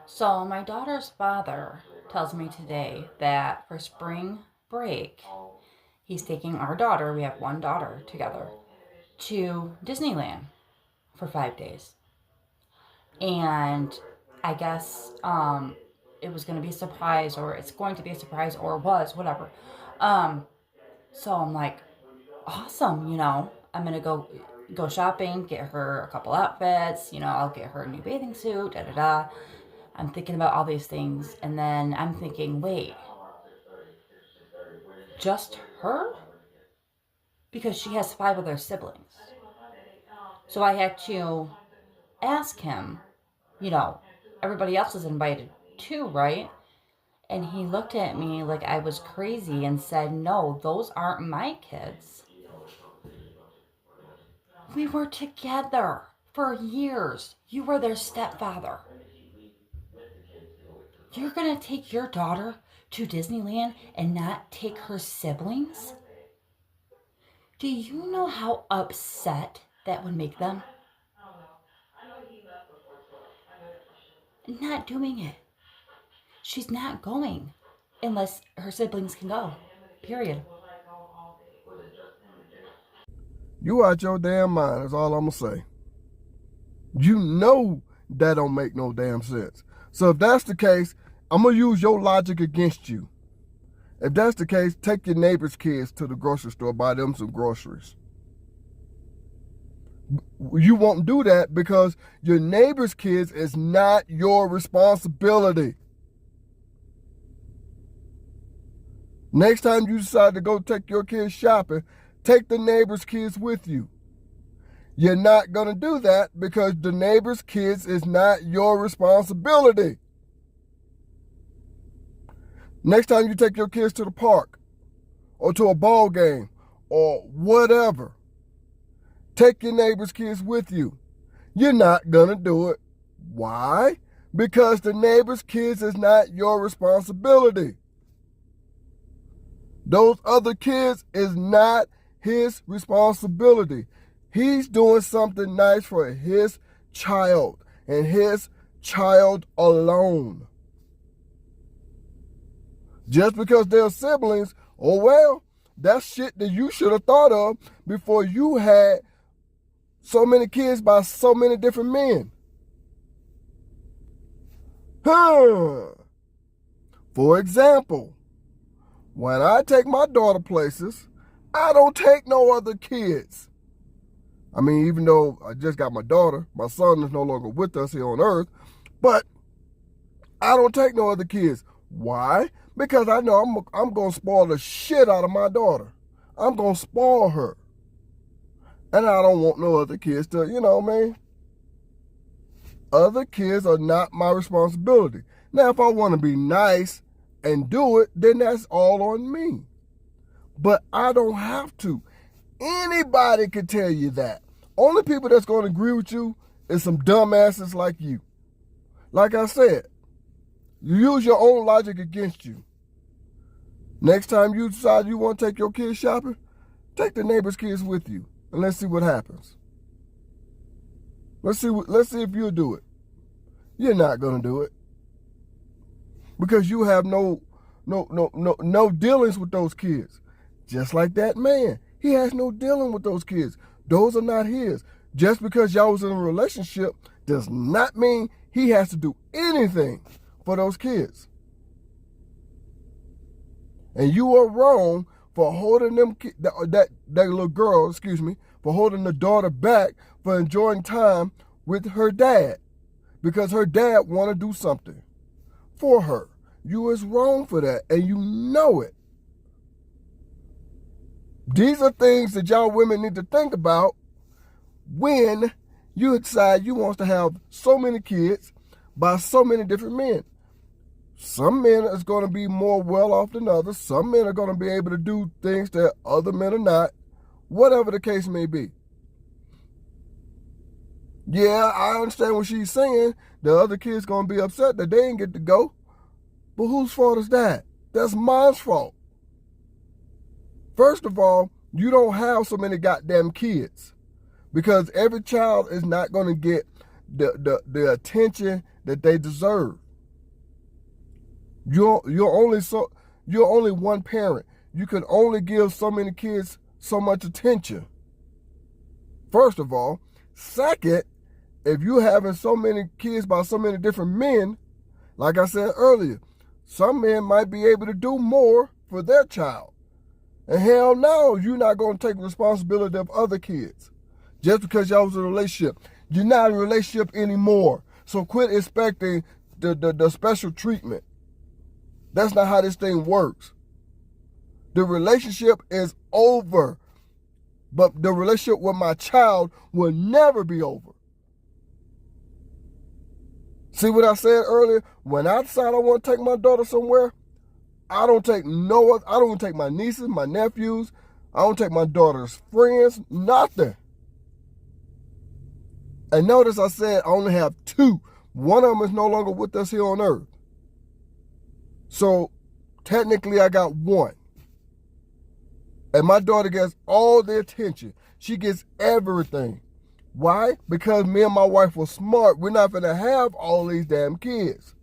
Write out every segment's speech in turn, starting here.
So, my daughter's father tells me today that for spring break, he's taking our daughter, we have one daughter together, to Disneyland for 5 days. And I guess it was going to be a surprise, or it's going to be a surprise, or was, whatever. Um, so I'm like, awesome, I'm going to go shopping, get her a couple outfits, I'll get her a new bathing suit, da da da. I'm thinking about all these things, and then I'm thinking, wait, just her? Because she has five other siblings. So I had to ask him, you know, everybody else is invited too, right? And he looked at me like I was crazy and said, no, those aren't my kids. We were together for years. You were their stepfather. You're going to take your daughter to Disneyland and not take her siblings? Do you know how upset that would make them? Not doing it. She's not going unless her siblings can go. Period. You out your damn mind is all I'm gonna say. You know that don't make no damn sense. So if that's the case, I'm gonna use your logic against you. If that's the case, take your neighbor's kids to the grocery store, buy them some groceries. You won't do that because your neighbor's kids is not your responsibility. Next time you decide to go take your kids shopping, take the neighbor's kids with you. You're not going to do that because the neighbor's kids is not your responsibility. Next time you take your kids to the park or to a ball game or whatever, take your neighbor's kids with you. You're not going to do it. Why? Because the neighbor's kids is not your responsibility. Those other kids is not his responsibility. He's doing something nice for his child and his child alone. Just because they're siblings, oh well, that's shit that you should have thought of before you had so many kids by so many different men. For example, when I take my daughter places, I don't take no other kids. I mean, even though I just got my daughter, my son is no longer with us here on earth, but I don't take no other kids. Why? Because I know I'm going to spoil the shit out of my daughter. I'm going to spoil her. And I don't want no other kids to, man. Other kids are not my responsibility. Now, if I want to be nice and do it, then that's all on me. But I don't have to. Anybody can tell you that. Only people that's going to agree with you is some dumbasses like you. Like I said, you use your own logic against you. Next time you decide you want to take your kids shopping, take the neighbor's kids with you, and let's see what happens. Let's see if you'll do it. You're not gonna do it because you have no dealings with those kids. Just like that man, he has no dealing with those kids. Those are not his. Just because y'all was in a relationship does not mean he has to do anything for those kids. And you are wrong for holding that little girl, for holding the daughter back for enjoying time with her dad because her dad want to do something for her. You is wrong for that, and you know it. These are things that y'all women need to think about when you decide you want to have so many kids by so many different men. Some men is going to be more well off than others. Some men are going to be able to do things that other men are not. Whatever the case may be. Yeah, I understand what she's saying. The other kid's going to be upset that they didn't get to go. But whose fault is that? That's Mom's fault. First of all, you don't have so many goddamn kids. Because every child is not going to get the attention that they deserve. You're only one parent. You can only give so many kids so much attention. First of all. Second, if you're having so many kids by so many different men, like I said earlier, some men might be able to do more for their child. And hell no, you're not going to take responsibility of other kids. Just because y'all was in a relationship. You're not in a relationship anymore. So quit expecting the special treatment. That's not how this thing works. The relationship is over. But the relationship with my child will never be over. See what I said earlier? When I decide I want to take my daughter somewhere, I don't take my nieces, my nephews, I don't take my daughter's friends, nothing. And notice I said I only have 2. One of them is no longer with us here on earth. So technically I got 1. And my daughter gets all the attention. She gets everything. Why? Because me and my wife were smart. We're not going to have all these damn kids.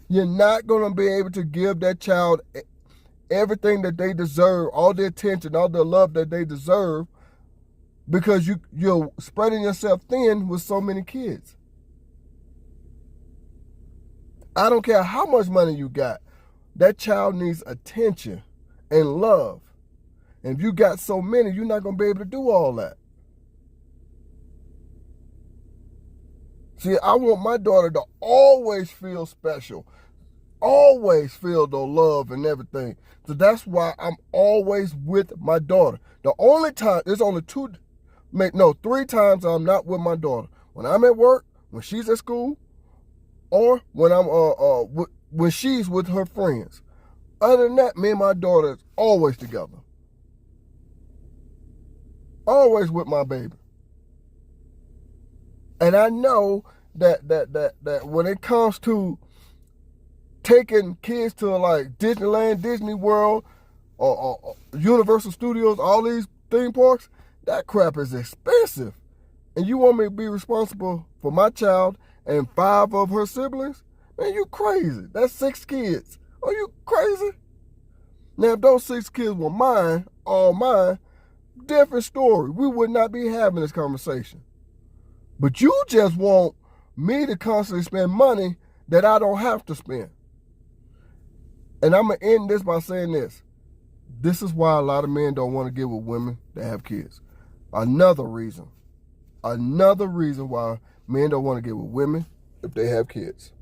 You're not going to be able to give that child everything that they deserve, all the attention, all the love that they deserve, because you're spreading yourself thin with so many kids. I don't care how much money you got. That child needs attention and love. And if you got so many, you're not going to be able to do all that. See, I want my daughter to always feel special. Always feel the love and everything. So that's why I'm always with my daughter. The only time, there's only 3 times I'm not with my daughter. When I'm at work, when she's at school, or when when she's with her friends. Other than that, me and my daughter is always together. Always with my baby. And I know that when it comes to taking kids to like Disneyland, Disney World, or Universal Studios, all these theme parks, that crap is expensive. And you want me to be responsible for my child and 5 of her siblings? Man, you crazy. That's 6 kids. Are you crazy? Now, if those 6 kids were mine, all mine, different story. We would not be having this conversation. But you just want me to constantly spend money that I don't have to spend. And I'm going to end this by saying this. This is why a lot of men don't want to get with women that have kids. Another reason why men don't want to get with women if they have kids.